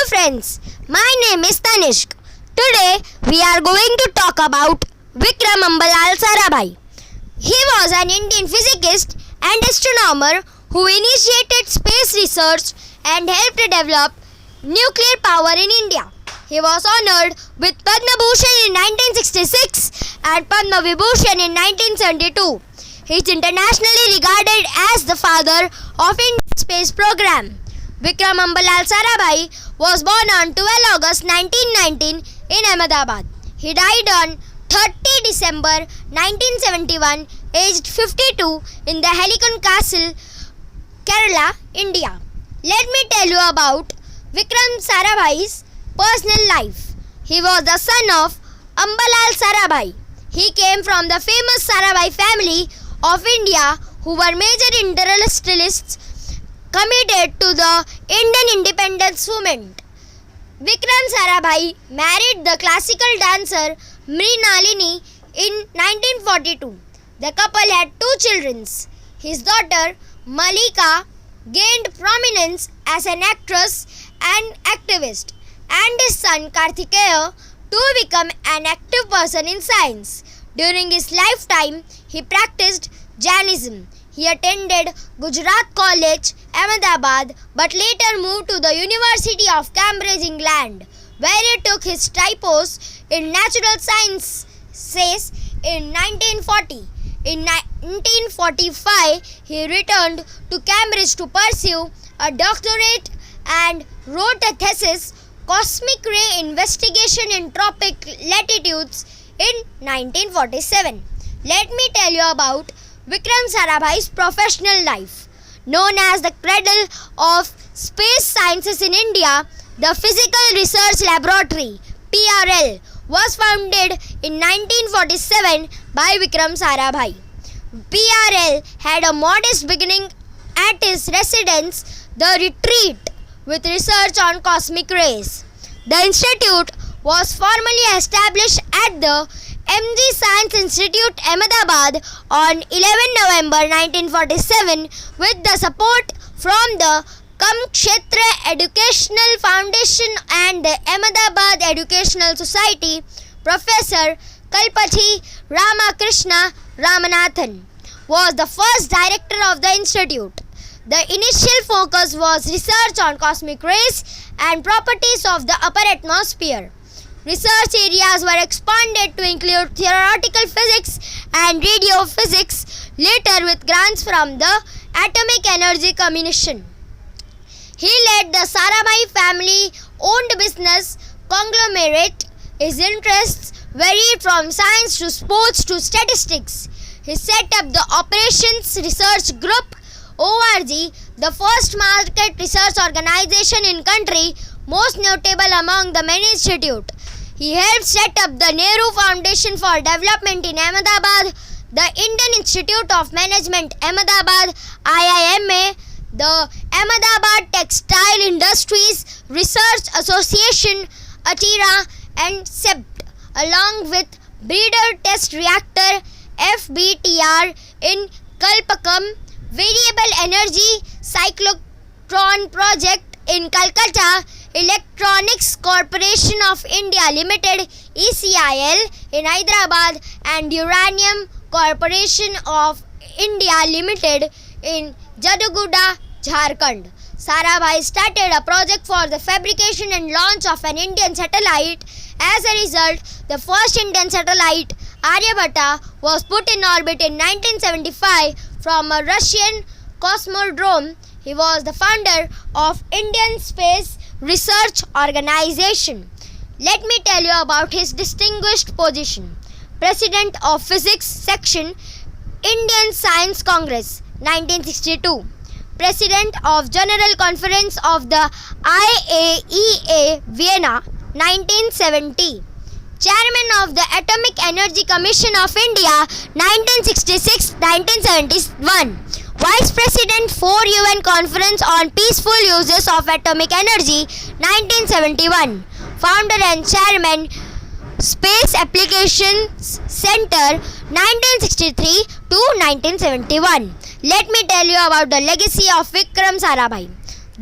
Hello friends, my name is Tanishq. Today we are going to talk about Vikram Ambalal Sarabhai. He was an Indian physicist and astronomer who initiated space research and helped develop nuclear power in India. He was honored with Padma Bhushan in 1966 and Padma Vibhushan in 1972. He is internationally regarded as the father of Indian space program. Vikram Ambalal Sarabhai was born on 12 August 1919 in Ahmedabad. He died on 30 December 1971, aged 52, in the Helicon Castle, Kerala, India. Let me tell you about Vikram Sarabhai's personal life. He was the son of Ambalal Sarabhai. He came from the famous Sarabhai family of India who were major industrialists committed to the Indian independence movement. Vikram Sarabhai married the classical dancer Mrinalini in 1942. The couple had two children. His daughter Malika gained prominence as an actress and activist, and his son Karthikeya to become an active person in science. During his lifetime, he practiced Jainism. He attended Gujarat College, Ahmedabad, but later moved to the University of Cambridge, England, where he took his typos in natural sciences in 1940. In 1945, he returned to Cambridge to pursue a doctorate and wrote a thesis, Cosmic Ray Investigation in Tropic Latitudes, in 1947. Let me tell you about Vikram Sarabhai's professional life. Known as the cradle of space sciences in India, the Physical Research Laboratory (PRL) was founded in 1947 by Vikram Sarabhai. PRL had a modest beginning at his residence, The Retreat, with research on cosmic rays. The institute was formally established at the MG Science Institute, Ahmedabad, on 11 November 1947 with the support from the Kamkshetra Educational Foundation and the Ahmedabad Educational Society. Professor Kalpathy Ramakrishna Ramanathan was the first director of the institute. The initial focus was research on cosmic rays and properties of the upper atmosphere. Research areas were expanded to include theoretical physics and radio physics, later with grants from the Atomic Energy Commission. He led the Sarabhai family-owned business conglomerate. His interests varied from science to sports to statistics. He set up the Operations Research Group (ORG), the first market research organization in country, most notable among the many institutes. He helped set up the Nehru Foundation for Development in Ahmedabad, the Indian Institute of Management Ahmedabad (IIMA), the Ahmedabad Textile Industries Research Association (ATIRA), and CEPT, along with Breeder Test Reactor (FBTR) in Kalpakkam, Variable Energy Cyclotron Project in Calcutta, Electronics Corporation of India Limited (ECIL) in Hyderabad, and Uranium Corporation of India Limited in Jaduguda, Jharkhand. Sarabhai started a project for the fabrication and launch of an Indian satellite. As a result, the first Indian satellite, Aryabhatta, was put in orbit in 1975 from a Russian cosmodrome. He was the founder of Indian Space Research Organization. Let me tell you about his distinguished position. President of Physics Section, Indian Science Congress, 1962. President of General Conference of the IAEA, Vienna, 1970. Chairman of the Atomic Energy Commission of India, 1966-1971. Vice President for UN Conference on Peaceful Uses of Atomic Energy, 1971. Founder and Chairman, Space Applications Center, 1963 to 1971. Let me tell you about the legacy of Vikram Sarabhai.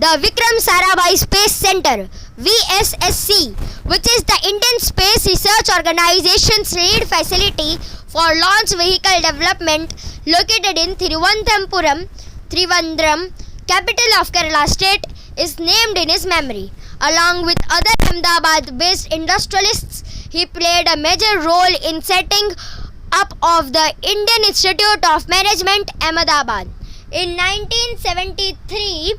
the Vikram Sarabhai Space Center VSSC, which is the Indian Space Research Organization's lead facility for launch vehicle development, located in Thiruvananthapuram, Trivandrum, capital of Kerala state, is named in his memory. Along with other Ahmedabad-based industrialists, he played a major role in setting up of the Indian Institute of Management, Ahmedabad. In 1973,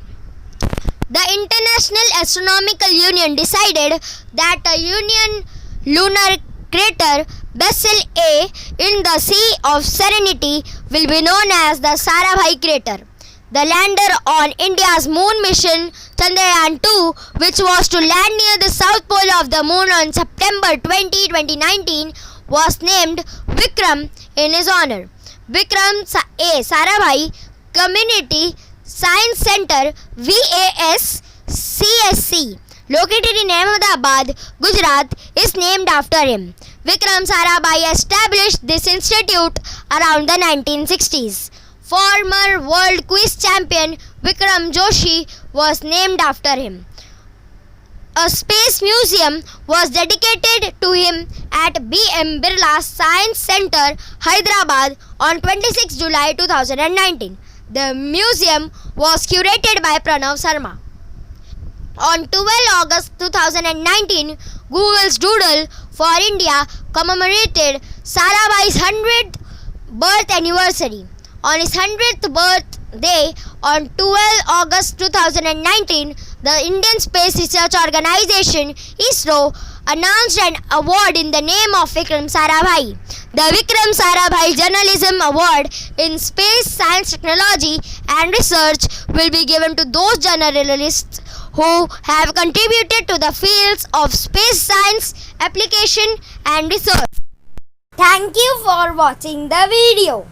the International Astronomical Union decided that a Union lunar crater, Bessel A, in the Sea of Serenity will be known as the Sarabhai crater. The lander on India's moon mission Chandrayaan-2, which was to land near the south pole of the moon on September 20, 2019, was named Vikram in his honor. Vikram A. Sarabhai Community Science Center VAS-CSC, located in Ahmedabad, Gujarat, is named after him. Vikram Sarabhai established this institute around the 1960s. Former World Quiz Champion Vikram Joshi was named after him. A space museum was dedicated to him at B.M. Birla Science Center, Hyderabad on 26 July 2019. The museum was curated by Pranav Sharma. On 12 August 2019, Google's Doodle for India commemorated Sarabhai's 100th birth anniversary. On his 100th birthday, on 12 August 2019, the Indian Space Research Organization (ISRO) announced an award in the name of Vikram Sarabhai. The Vikram Sarabhai Journalism Award in Space Science Technology and Research will be given to those journalists who have contributed to the fields of space science, application and research. Thank you for watching the video.